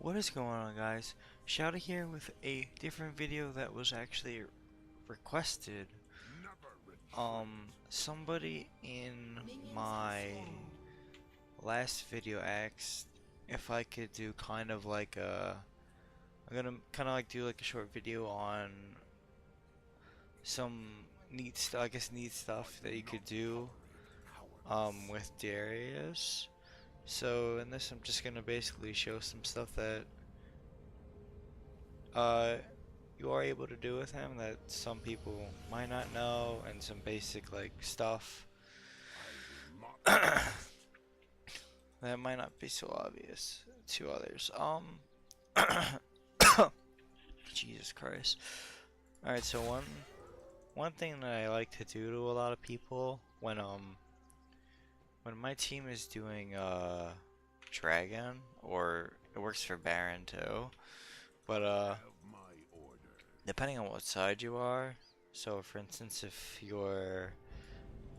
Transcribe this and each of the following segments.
What is going on, guys? Shouta here with a different video that was actually requested. Somebody in my last video asked if I could do kind of like I'm gonna kind of like do like a short video on some neat stuff, I guess neat stuff that you could do with Darius. So in this I'm just gonna basically show some stuff that uh you are able to do with him that some people might not know, and some basic like stuff that might not be so obvious to others. Jesus Christ. Alright, so one thing that I like to do to a lot of people when my team is doing Dragon, or it works for Baron too, but depending on what side you are. So for instance, if you're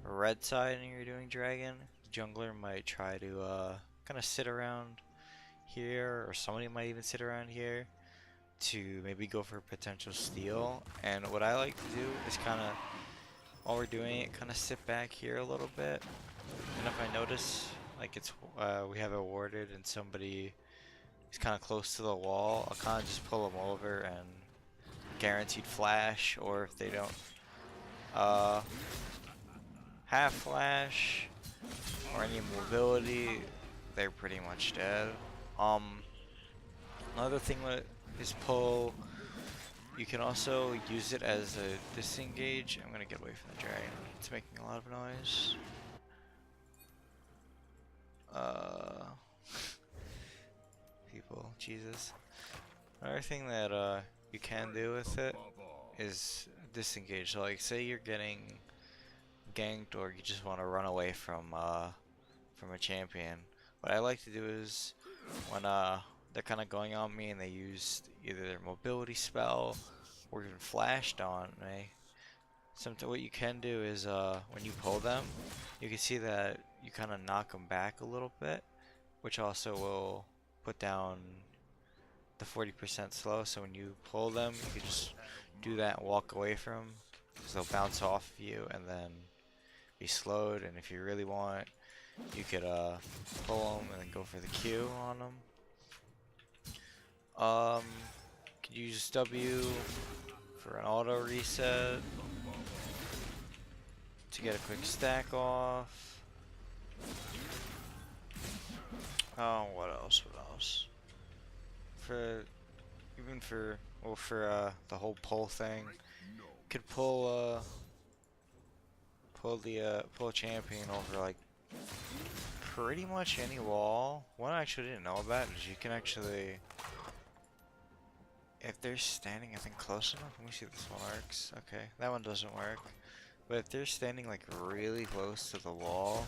red side and you're doing Dragon, the jungler might try to kind of sit around here, or somebody might even sit around here to maybe go for potential steal. And what I like to do is kind of, while we're doing it, kind of sit back here a little bit. And if I notice like we have it warded and somebody is kind of close to the wall, I'll kind of just pull them over and guaranteed flash. Or if they don't have flash or any mobility, they're pretty much dead. Another thing is pull. You can also use it as a disengage. I'm gonna get away from the dragon. It's making a lot of noise. People, Jesus. Another thing that you can do with it is disengage. So like, say you're getting ganked, or you just want to run away from a champion. What I like to do is, when they're kind of going on me and they used either their mobility spell or even flashed on me, what you can do is when you pull them, you can see that you kind of knock them back a little bit, which also will put down the 40% slow. So when you pull them, you can just do that and walk away from them, because they'll bounce off of you and then be slowed. And if you really want, you could pull them and then go for the Q on them. Could use W for an auto reset to get a quick stack off. Oh, what else? What else? For the whole pull thing, could pull a champion over like pretty much any wall. One I actually didn't know about is you can actually, if they're standing, I think, close enough. Let me see if this one works. Okay, that one doesn't work. But if they're standing like really close to the wall,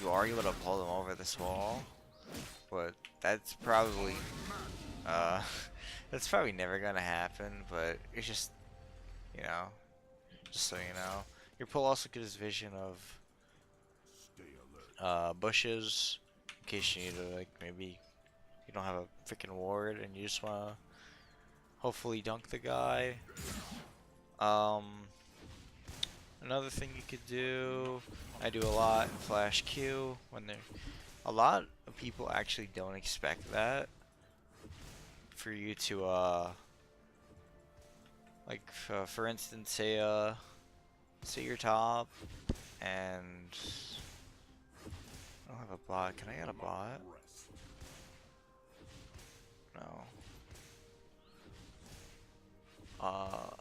you are able to pull them over this wall. But that's probably that's probably never gonna happen. But it's just, you know, just so you know, your pull also gives vision of bushes, in case you need to, like, maybe you don't have a freaking ward and you just wanna hopefully dunk the guy. Another thing you could do, I do a lot in Flash Q, when a lot of people actually don't expect that for you to like, for instance, say you're top and I don't have a bot. Can I get a bot? No.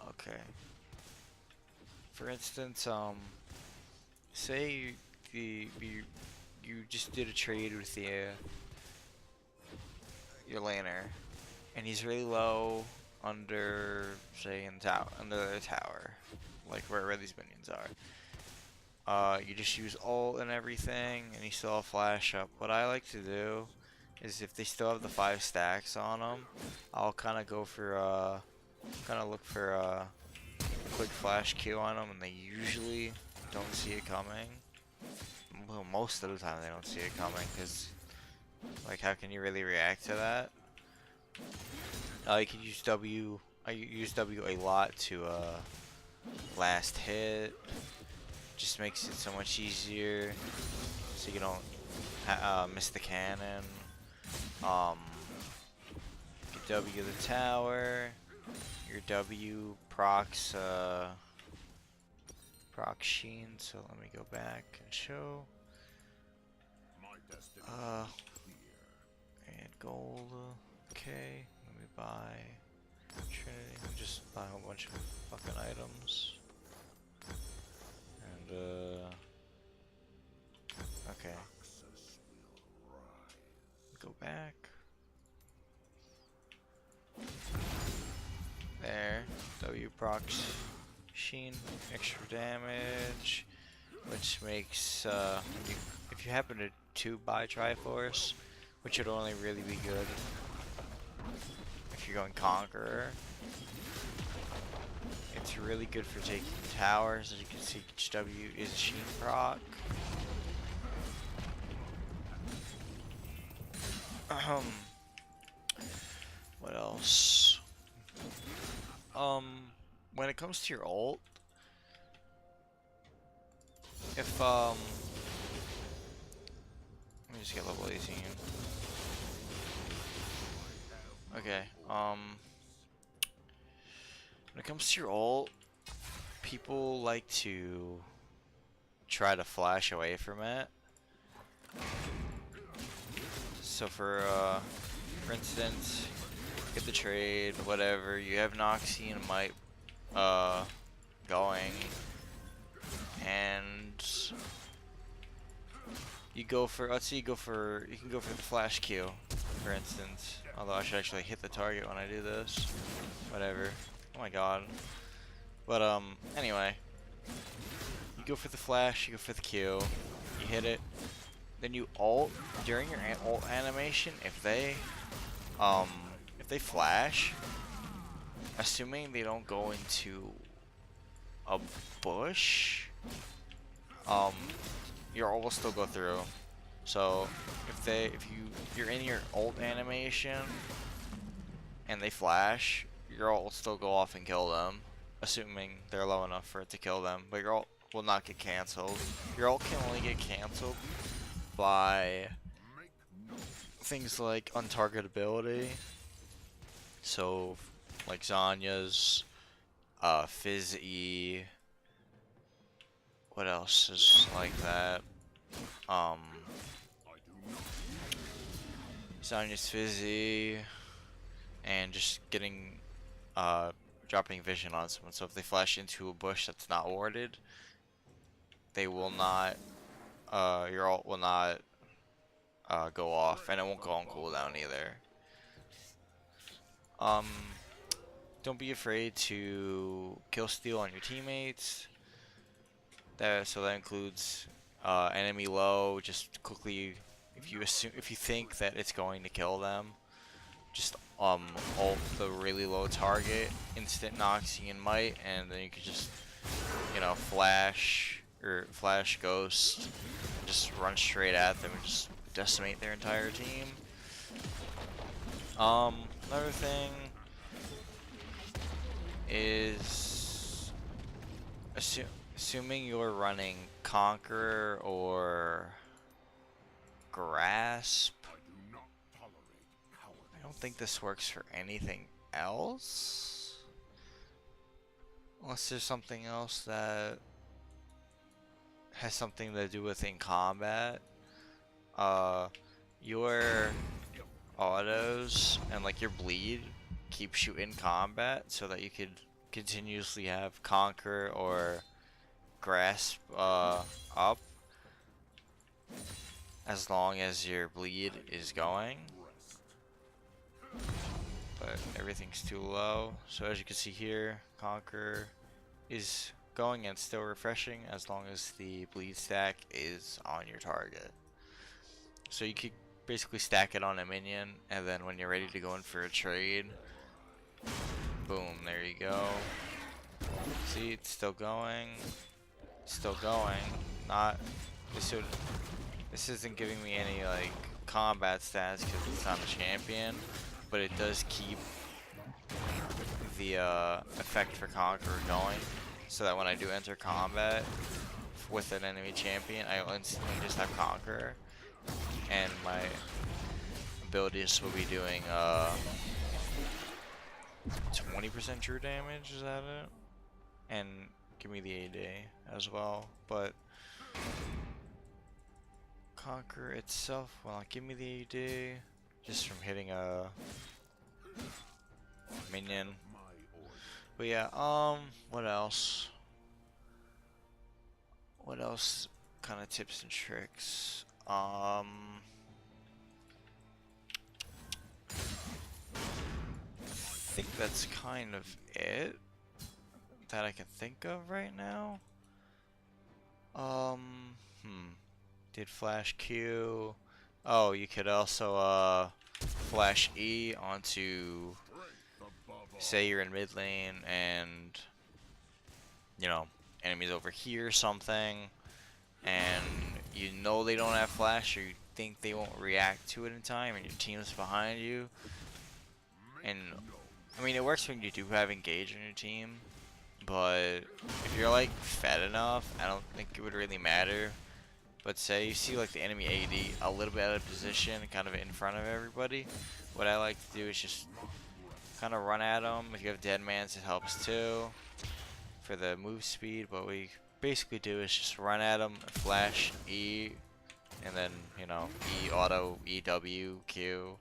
Okay. For instance, say you just did a trade with your laner, and he's really low under, say, under the tower, like where these minions are. You just use ult and everything, and you still have flash up. What I like to do is, if they still have the 5 stacks on them, I'll kind of go for look for a quick flash Q on them, and they usually don't see it coming. Well, most of the time they don't see it coming, because, like, how can you really react to that? You can use W. I use W a lot to last hit. Just makes it so much easier, so you don't miss the cannon. Get W the tower. Your W procs proc sheen. So let me go back and show. And gold. Okay, let me buy Trinity. Just buy a whole bunch of fucking items. And okay. Go back. There. W procs sheen, extra damage, which makes if you happen to buy Triforce, which would only really be good if you're going Conqueror. It's really good for taking towers. As you can see, each W is a sheen proc. What else? When it comes to your ult, if let me just get level 18. Okay, when it comes to your ult, people like to try to flash away from it. So for instance, get the trade, whatever, you have Noxie and Might going, and you go for, let's say you can go for the flash Q, for instance. Although I should actually hit the target when I do this. Whatever. Oh my god. But anyway, you go for the flash, you go for the Q, you hit it, then you ult during your ult animation. If they flash, assuming they don't go into a bush, your ult will still go through. So if you're in your ult animation and they flash, your ult will still go off and kill them, assuming they're low enough for it to kill them. But your ult will not get cancelled. Your ult can only get cancelled by things like untargetability. So like Zanya's, Fizz E. What else is like that? Zanya's Fizzy, and just getting dropping vision on someone. So if they flash into a bush that's not warded, they will not your ult will not go off, and it won't go on cooldown either. Don't be afraid to kill steal on your teammates. So that includes enemy low. Just quickly, if you think that it's going to kill them, just ult the really low target, instant Noxie and Might, and then you can just, you know, flash or flash ghost, just run straight at them and just decimate their entire team. Another thing is assuming you're running Conqueror or Grasp. I don't think this works for anything else, unless there's something else that has something to do with in combat. Your autos and like your bleed keeps you in combat, so that you could continuously have Conquer or Grasp up as long as your bleed is going. But everything's too low, so as you can see here, Conquer is going and still refreshing as long as the bleed stack is on your target. So you could basically stack it on a minion, and then when you're ready to go in for a trade, boom, there you go. See, it's still going. Still going. Not this isn't giving me any like combat stats because it's not a champion, but it does keep the effect for Conqueror going, so that when I do enter combat with an enemy champion, I instantly just have Conqueror, and my abilities will be doing 20% true damage, is that it? And give me the AD as well, but Conqueror itself will not give me the AD, just from hitting a minion. But yeah, what else? What else kind of tips and tricks? I think that's kind of it that I can think of right now. Did flash Q. Oh, you could also flash E onto, say you're in mid lane and you know enemies over here or something, and you know they don't have flash, or you think they won't react to it in time, and your team's behind you. And I mean, it works when you do have Engage on your team, but if you're like fed enough, I don't think it would really matter. But say you see like the enemy AD a little bit out of position, kind of in front of everybody, what I like to do is just kind of run at them. If you have dead mans, it helps too for the move speed. But what we basically do is just run at them, flash E, and then you know E auto, E W, Q,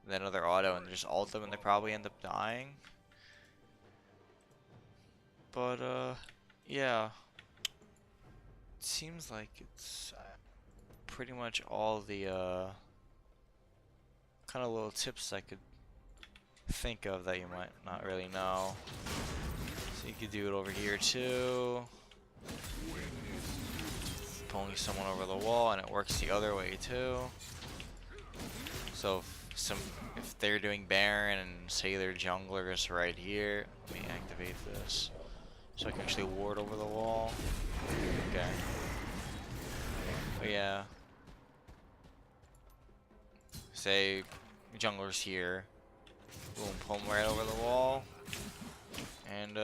and then another auto, and just ult them, and they probably end up dying. But yeah. Seems like it's pretty much all the kind of little tips I could think of that you might not really know. So you could do it over here too, pulling someone over the wall, and it works the other way too. So if they're doing Baron and say their jungler is right here, let me activate this so I can actually ward over the wall. Okay. But yeah. Say jungler's here. Boom, pull him right over the wall. And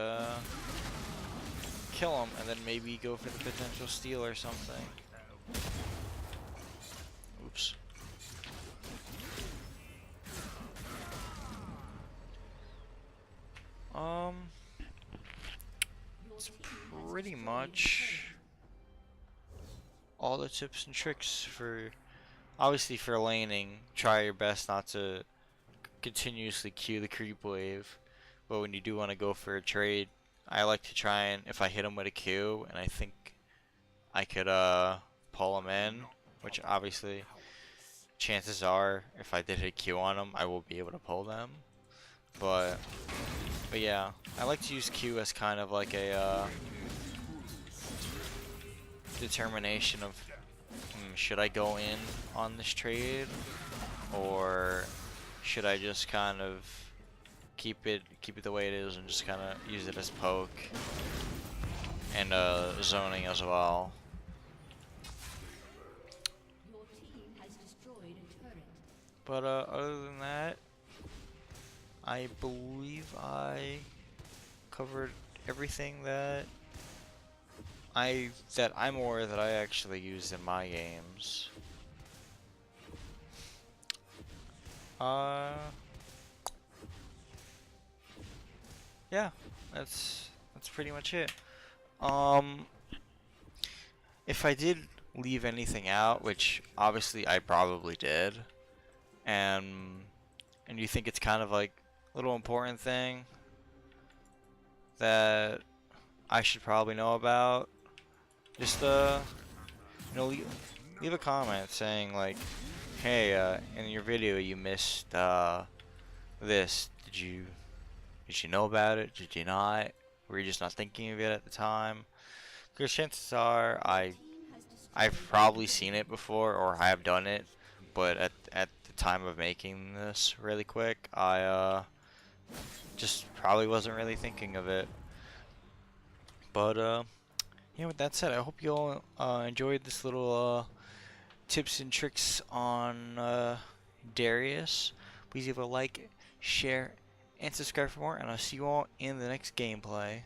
kill him, and then maybe go for the potential steal or something. Oops. It's pretty much all the tips and tricks for, obviously for laning. Try your best not to continuously queue the creep wave, but when you do want to go for a trade, I like to try and, if I hit him with a Q and I think I could pull him in, which obviously chances are if I did hit a Q on him I will be able to pull them, but yeah, I like to use Q as kind of like a determination of should I go in on this trade, or should I just kind of keep it the way it is and just kind of use it as poke and zoning as well. But other than that, I believe I covered everything that I'm aware that I actually use in my games. Yeah, that's pretty much it. If I did leave anything out, which obviously I probably did, and you think it's kind of like a little important thing that I should probably know about, just leave a comment saying like, hey, in your video you missed this. Did you know about it? Did you not? Were you just not thinking of it at the time? Because chances are I've probably seen it before or have done it, but at the time of making this really quick, I just probably wasn't really thinking of it. But yeah, with that said, I hope you all enjoyed this little tips and tricks on Darius. Please leave a like, share, and subscribe for more, and I'll see you all in the next gameplay.